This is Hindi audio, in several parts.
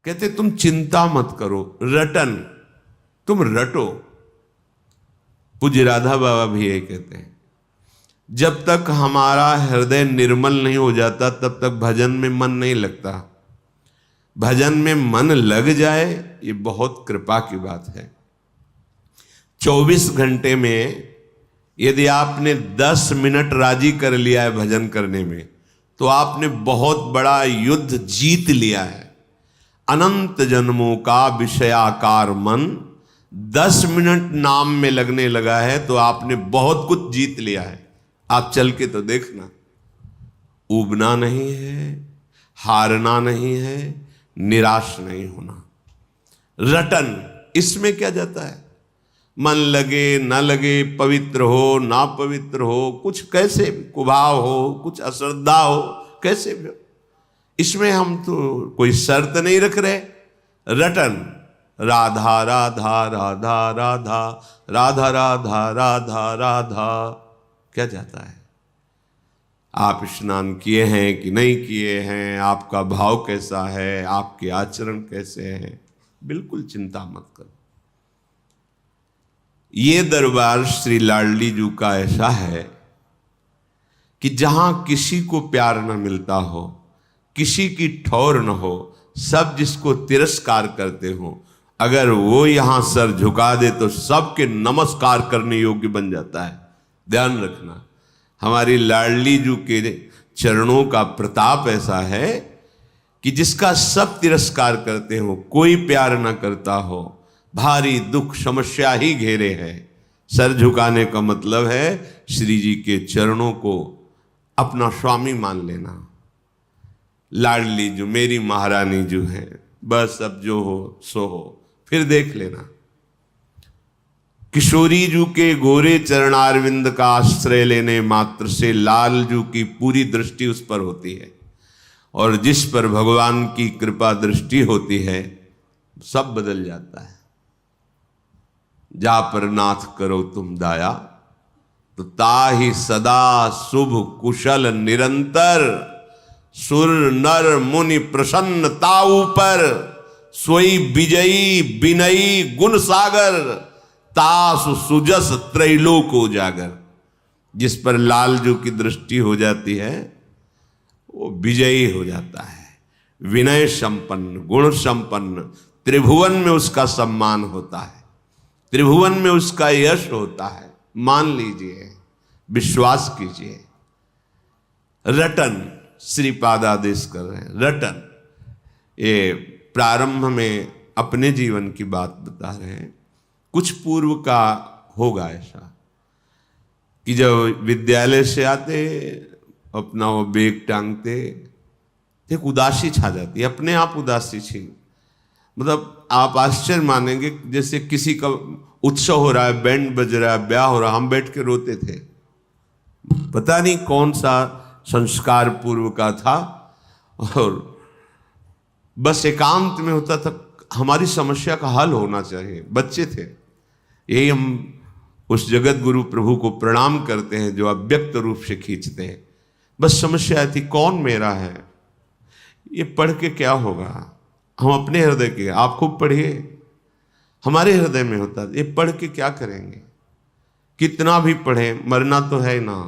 कहते तुम चिंता मत करो, रटन, तुम रटो। पूज्य राधा बाबा भी यही कहते हैं, जब तक हमारा हृदय निर्मल नहीं हो जाता तब तक भजन में मन नहीं लगता। भजन में मन लग जाए ये बहुत कृपा की बात है। 24 घंटे में यदि आपने 10 मिनट राजी कर लिया है भजन करने में, तो आपने बहुत बड़ा युद्ध जीत लिया है। अनंत जन्मों का विषयाकार मन 10 मिनट नाम में लगने लगा है तो आपने बहुत कुछ जीत लिया है। आप चल के तो देखना, ऊबना नहीं है, हारना नहीं है, निराश नहीं होना। रटन, इसमें क्या जाता है? मन लगे न लगे, पवित्र हो ना पवित्र हो, कुछ कैसे कुभाव हो, कुछ अश्रद्धा हो, कैसे भी हो, इसमें हम तो कोई शर्त नहीं रख रहे। रटन, राधा राधा राधा राधा राधा राधा राधा राधा, क्या जाता है? आप स्नान किए हैं कि नहीं किए हैं, आपका भाव कैसा है, आपके आचरण कैसे हैं, बिल्कुल चिंता मत करो। ये दरबार श्री लाडली जी का ऐसा है कि जहां किसी को प्यार न मिलता हो, किसी की ठौर न हो, सब जिसको तिरस्कार करते हो, अगर वो यहां सर झुका दे तो सबके नमस्कार करने योग्य बन जाता है। ध्यान रखना, हमारी लाडली जी के चरणों का प्रताप ऐसा है कि जिसका सब तिरस्कार करते हो, कोई प्यार न करता हो, भारी दुख समस्या ही घेरे है। सर झुकाने का मतलब है श्री जी के चरणों को अपना स्वामी मान लेना। लाडली जो मेरी महारानी जो है, बस अब जो हो सो हो, फिर देख लेना। किशोरी जू के गोरे चरणारविंद का आश्रय लेने मात्र से लाल जू की पूरी दृष्टि उस पर होती है, और जिस पर भगवान की कृपा दृष्टि होती है सब बदल जाता है। जा पर नाथ करो तुम दाया, तो ताहि सदा शुभ कुशल निरंतर, सुर नर मुनि प्रसन्न ताऊ पर, सोई विजयी विनयी गुण सागर, तासु सुजस त्रैलोक उजागर। जिस पर लालजू की दृष्टि हो जाती है वो विजयी हो जाता है, विनय संपन्न, गुण संपन्न, त्रिभुवन में उसका सम्मान होता है, त्रिभुवन में उसका यश होता है। मान लीजिए, विश्वास कीजिए। रटन, श्रीपाद आदेश कर रहे हैं, रटन। ये प्रारंभ में अपने जीवन की बात बता रहे हैं। कुछ पूर्व का होगा ऐसा कि जब विद्यालय से आते, अपना वो बैग टांगते, एक उदासी छा जाती है, अपने आप उदासी छीन, मतलब आप आश्चर्य मानेंगे, जैसे किसी का उत्सव हो रहा है, बैंड बज रहा है, ब्याह हो रहा है, हम बैठ के रोते थे। पता नहीं कौन सा संस्कार पूर्व का था, और बस एकांत में होता था, हमारी समस्या का हल होना चाहिए। बच्चे थे, यही हम उस जगत गुरु प्रभु को प्रणाम करते हैं जो अव्यक्त रूप से खींचते हैं। बस समस्या थी, कौन मेरा है, ये पढ़ के क्या होगा। हम अपने हृदय के, आप खूब पढ़िए, हमारे हृदय में होता है, ये पढ़ के क्या करेंगे, कितना भी पढ़ें मरना तो है ना।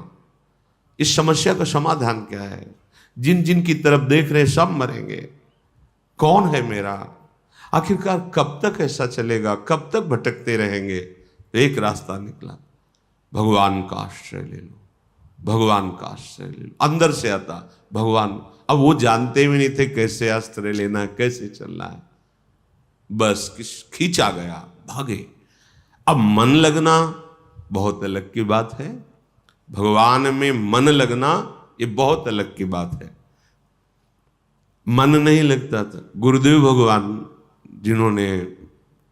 इस समस्या का समाधान क्या है? जिन जिन की तरफ देख रहे सब मरेंगे, कौन है मेरा? आखिरकार कब तक ऐसा चलेगा, कब तक भटकते रहेंगे? तो एक रास्ता निकला, भगवान का आश्रय ले लो, भगवान का आश्रय ले लो। अंदर से आता भगवान। अब वो जानते भी नहीं थे कैसे आश्रय लेना है, कैसे चलना है, बस खींचा गया, भागे। अब मन लगना बहुत अलग की बात है, भगवान में मन लगना ये बहुत अलग की बात है। मन नहीं लगता था, गुरुदेव भगवान जिन्होंने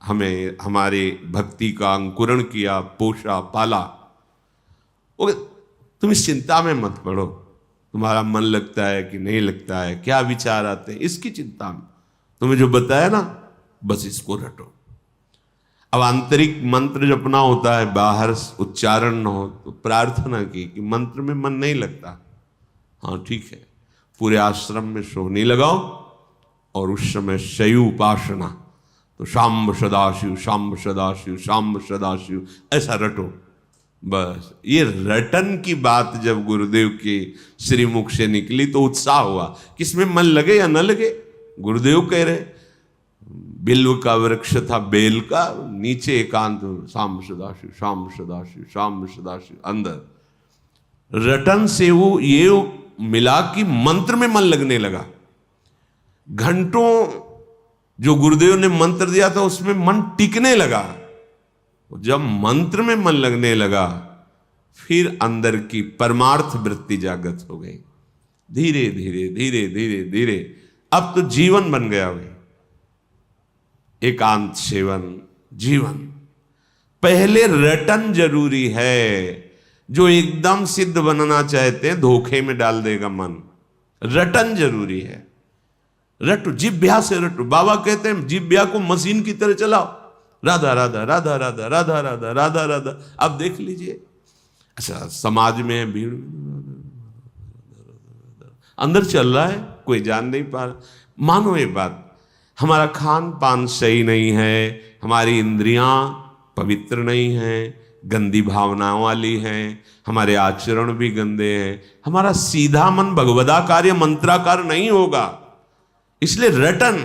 हमें हमारे भक्ति का अंकुरण किया, पोषा, पाला, वो तुम इस चिंता में मत पड़ो, तुम्हारा मन लगता है कि नहीं लगता है, क्या विचार आते हैं, इसकी चिंता में तुम्हें जो बताया ना, बस इसको रटो। अब आंतरिक मंत्र जपना होता है, बाहर उच्चारण न हो, तो प्रार्थना की कि मंत्र में मन नहीं लगता, हाँ ठीक है, पूरे आश्रम में सोहनी लगाओ और उस समय शैव उपासना, तो शाम्ब सदाशिव, शाम्ब सदाशिव, शाम्ब सदाशिव, ऐसा रटो। बस ये रटन की बात जब गुरुदेव के श्रीमुख से निकली तो उत्साह हुआ, किसमें मन लगे या न लगे। गुरुदेव कह रहे, बिल्व का वृक्ष था बेल का, नीचे एकांत, शाम्ब सदाशिव, शाम्ब सदाशिव, शाम्ब सदाशिव, अंदर रटन से वो ये मिला कि मंत्र में मन लगने लगा। घंटों जो गुरुदेव ने मंत्र दिया था उसमें मन टिकने लगा। जब मंत्र में मन लगने लगा फिर अंदर की परमार्थ वृत्ति जागृत हो गई। धीरे धीरे धीरे धीरे धीरे अब तो जीवन बन गया भाई, एकांत सेवन जीवन। पहले रटन जरूरी है। जो एकदम सिद्ध बनना चाहते हैं धोखे में डाल देगा मन। रटन जरूरी है। रटो, जिभ्या से रटो। बाबा कहते हैं जिभ्या को मशीन की तरह चलाओ, राधा राधा राधा राधा राधा राधा राधा राधा। अब देख लीजिए, अच्छा समाज में भीड़ अंदर चल रहा है, कोई जान नहीं पा रहा। मानो ये बात, हमारा खान पान सही नहीं है, हमारी इंद्रियां पवित्र नहीं हैं, गंदी भावनाओं वाली हैं, हमारे आचरण भी गंदे हैं, हमारा सीधा मन भगवदाकार या मंत्राकार नहीं होगा। इसलिए रटन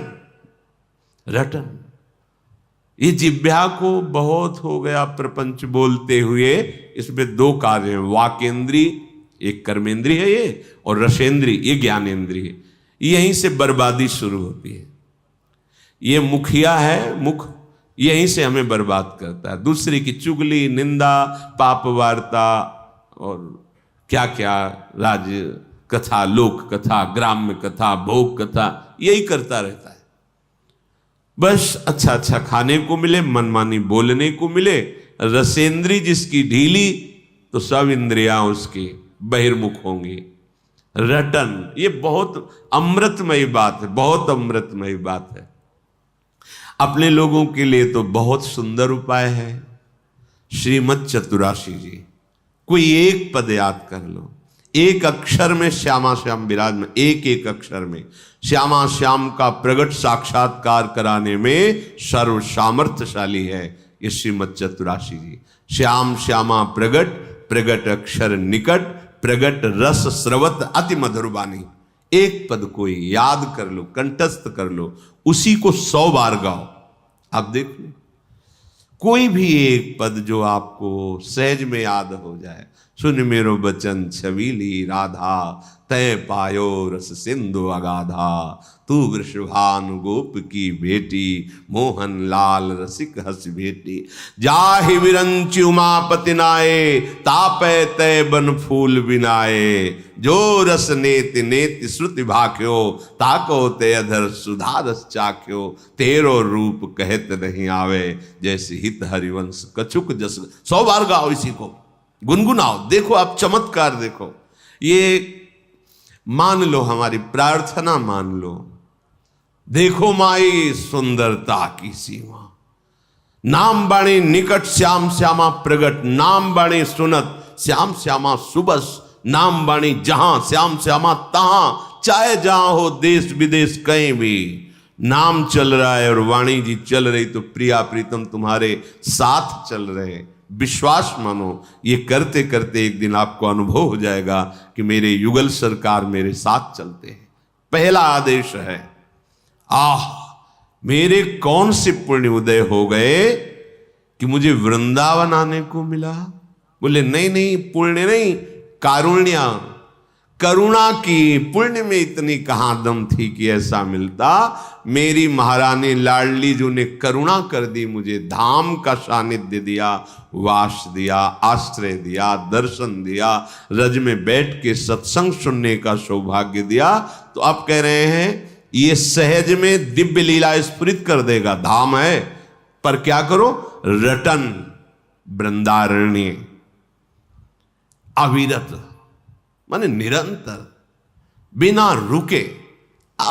रटन, ये जिह्वा को बहुत हो गया प्रपंच बोलते हुए। इसमें दो कार्य हैं, वाकेंद्री, एक कर्मेंद्री है ये, और रसेंद्री, ये ज्ञानेंद्री है। यहीं से बर्बादी शुरू होती है। ये मुखिया है, मुख यहीं से हमें बर्बाद करता है। दूसरे की चुगली, निंदा, पाप वार्ता और क्या क्या, राज कथा, लोक कथा, ग्राम्य कथा, भोग कथा, यही करता रहता है। बस अच्छा अच्छा खाने को मिले, मनमानी बोलने को मिले। रसेंद्री जिसकी ढीली तो सब इंद्रियां उसकी बहिर्मुख होंगी। रटन, ये बहुत अमृतमयी बात है, बहुत अमृतमयी बात है। अपने लोगों के लिए तो बहुत सुंदर उपाय है। श्रीमद चतुराशी जी, कोई एक पद याद कर लो, एक अक्षर में श्यामा श्याम विराजमान, एक एक अक्षर में श्यामा श्याम का प्रगट साक्षात्कार कराने में सर्व सामर्थ्यशाली है ये श्रीमद चतुराशी जी। श्याम श्यामा प्रगट, प्रगट अक्षर निकट, प्रगट रस स्रवत अति मधुर वाणी। एक पद कोई याद कर लो, कंठस्थ कर लो, उसी को 100 बार गाओ। आप देख लो, कोई भी एक पद जो आपको सहज में याद हो जाए। सुन मेरो बचन छबीली राधा, तय पायो रस सिंधु अगाधा। तू वृषभानु गोप की बेटी, मोहन लाल रसिक हस बेटी। जाहि विरंचि उमापति नाये, तापै तय बन फूल बिनाए। जो रस नेति नेति श्रुति भाख्यो, ताको ते अधर सुधा रस चाख्यो। तेरो रूप कहत नहीं आवे, जैसे हित हरिवंश कछुक जस। 100 बार गाओ, इसी को गुनगुनाओ। देखो आप चमत्कार देखो। ये मान लो, हमारी प्रार्थना मान लो। देखो माई सुंदरता की सीमा, नाम बाणी निकट श्याम श्यामा प्रगट। नाम बाणी सुनत श्याम श्यामा सुबस, नाम बाणी जहां श्याम श्यामा तहां। चाहे जहां हो देश विदेश कहीं भी नाम चल रहा है और वाणी जी चल रही, तो प्रिया प्रीतम तुम्हारे साथ चल रहे। विश्वास मानो, ये करते करते एक दिन आपको अनुभव हो जाएगा कि मेरे युगल सरकार मेरे साथ चलते हैं। पहला आदेश है, आह मेरे कौन से पुण्य उदय हो गए कि मुझे वृंदावन आने को मिला। बोले नहीं नहीं, पुण्य नहीं, कारुण्य, करुणा की। पुण्य में इतनी कहां दम थी कि ऐसा मिलता। मेरी महारानी लाडली जो ने करुणा कर दी, मुझे धाम का सानिध्य दिया, वास दिया, आश्रय दिया, दर्शन दिया, रज में बैठ के सत्संग सुनने का सौभाग्य दिया। तो आप कह रहे हैं ये सहज में दिव्य लीला स्फुरित कर देगा। धाम है, पर क्या करो, रटन वृंदारण्य, अविरत माने निरंतर, बिना रुके।